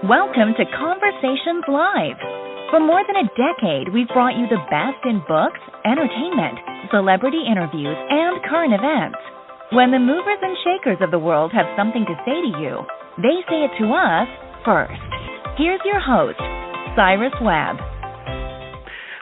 Welcome to Conversations Live. For more than a decade, we've brought you the best in books, entertainment, celebrity interviews, and current events. When the movers and shakers of the world have something to say to you, they say it to us first. Here's your host, Cyrus Webb.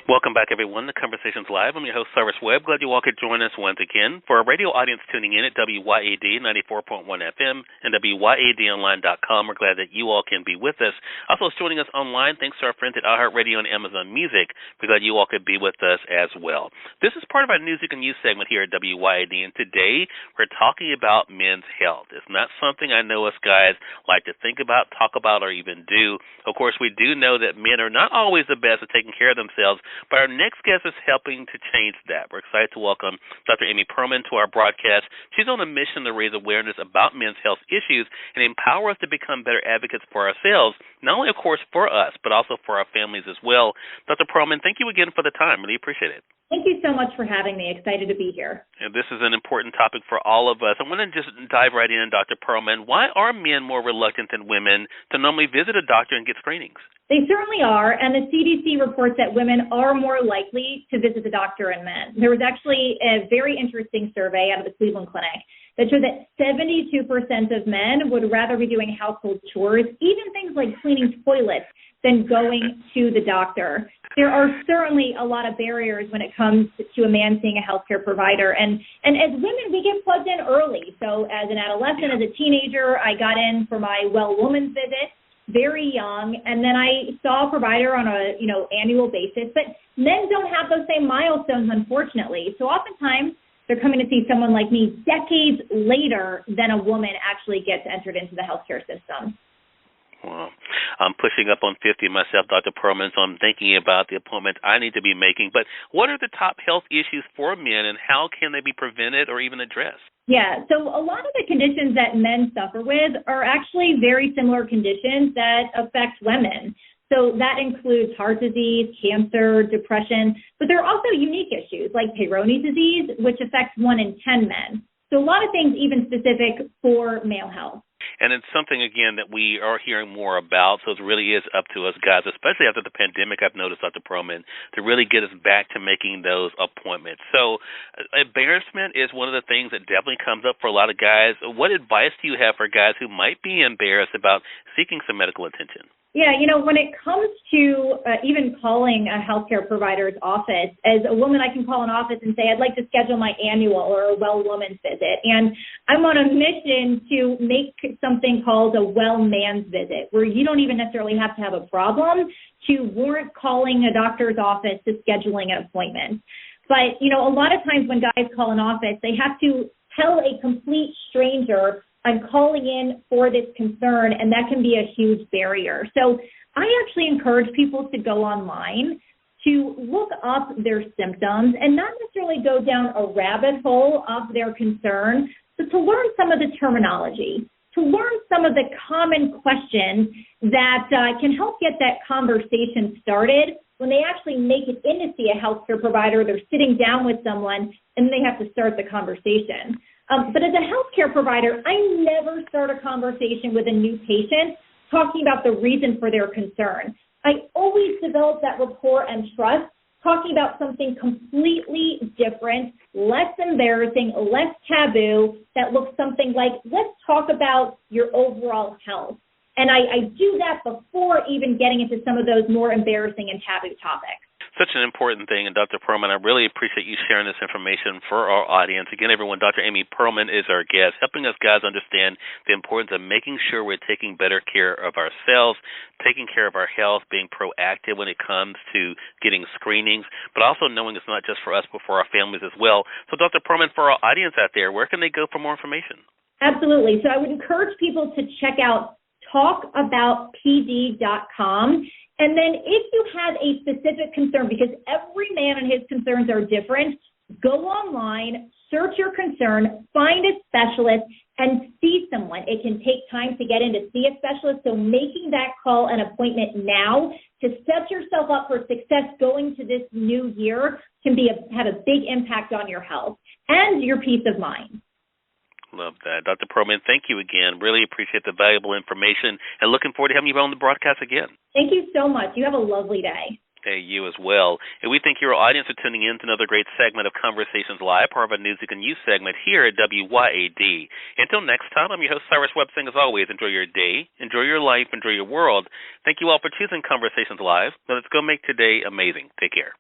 Welcome back, everyone, to Conversations Live. I'm your host, Cyrus Webb. Glad you all could join us once again. For our radio audience tuning in at WYAD 94.1 FM and WYADonline.com, we're glad that you all can be with us. Also joining us online, thanks to our friends at iHeartRadio and Amazon Music. We're glad you all could be with us as well. This is part of our Music and Youth segment here at WYAD, and today we're talking about men's health. It's not something I know us guys like to think about, talk about, or even do. Of course, we do know that men are not always the best at taking care of themselves, but our next guest is helping to change that. We're excited to welcome Dr. Amy Pearlman to our broadcast. She's on a mission to raise awareness about men's health issues and empower us to become better advocates for ourselves, not only, of course, for us, but also for our families as well. Dr. Pearlman, thank you again for the time. Really appreciate it. Thank you so much for having me. Excited to be here. And this is an important topic for all of us. I want to just dive right in, Dr. Pearlman. Why are men more reluctant than women to normally visit a doctor and get screenings? They certainly are, and the CDC reports that women are more likely to visit the doctor than men. There was actually a very interesting survey out of the Cleveland Clinic that showed that 72% of men would rather be doing household chores, even things like cleaning toilets, than going to the doctor. There are certainly a lot of barriers when it comes to a man seeing a healthcare provider. And as women, we get plugged in early. So as an adolescent, as a teenager, I got in for my well woman's visit very young, and then I saw a provider on a annual basis. But men don't have those same milestones, unfortunately. So oftentimes they're coming to see someone like me decades later than a woman actually gets entered into the healthcare system. Well, I'm pushing up on 50 myself, Dr. Pearlman, so I'm thinking about the appointments I need to be making. But what are the top health issues for men, and how can they be prevented or even addressed? Yeah, so a lot of the conditions that men suffer with are actually very similar conditions that affect women. So that includes heart disease, cancer, depression, but there are also unique issues like Peyronie's disease, which affects 1 in 10 men. So a lot of things even specific for male health. And it's something, again, that we are hearing more about, so it really is up to us guys, especially after the pandemic, I've noticed, Dr. Pearlman, to really get us back to making those appointments. So embarrassment is one of the things that definitely comes up for a lot of guys. What advice do you have for guys who might be embarrassed about seeking some medical attention? Yeah, when it comes to even calling a healthcare provider's office, as a woman, I can call an office and say, I'd like to schedule my annual or a well woman's visit. And I'm on a mission to make something called a well man's visit, where you don't even necessarily have to have a problem to warrant calling a doctor's office to scheduling an appointment. But, a lot of times when guys call an office, they have to tell a complete stranger, I'm calling in for this concern, and that can be a huge barrier. So I actually encourage people to go online to look up their symptoms and not necessarily go down a rabbit hole of their concern, but to learn some of the terminology, to learn some of the common questions that can help get that conversation started. When they actually make it in to see a healthcare provider, they're sitting down with someone, and they have to start the conversation. But as a healthcare provider, I never start a conversation with a new patient talking about the reason for their concern. I always develop that rapport and trust, talking about something completely different, less embarrassing, less taboo, that looks something like, let's talk about your overall health. And I do that before even getting into some of those more embarrassing and taboo topics. Such an important thing, and Dr. Pearlman, I really appreciate you sharing this information for our audience. Again, everyone, Dr. Amy Pearlman is our guest, helping us guys understand the importance of making sure we're taking better care of ourselves, taking care of our health, being proactive when it comes to getting screenings, but also knowing it's not just for us, but for our families as well. So, Dr. Pearlman, for our audience out there, where can they go for more information? Absolutely. So I would encourage people to check out talkaboutpd.com. And then if you have a specific concern, because every man and his concerns are different, go online, search your concern, find a specialist, and see someone. It can take time to get in to see a specialist, so making that call and appointment now to set yourself up for success going to this new year can have a big impact on your health and your peace of mind. Love that. Dr. Pearlman, thank you again. Really appreciate the valuable information and looking forward to having you on the broadcast again. Thank you so much. You have a lovely day. Hey, you as well. And we thank your audience for tuning in to another great segment of Conversations Live, part of our News You Can Use segment here at WYAD. Until next time, I'm your host, Cyrus Webb, saying as always, enjoy your day, enjoy your life, enjoy your world. Thank you all for choosing Conversations Live. Now let's go make today amazing. Take care.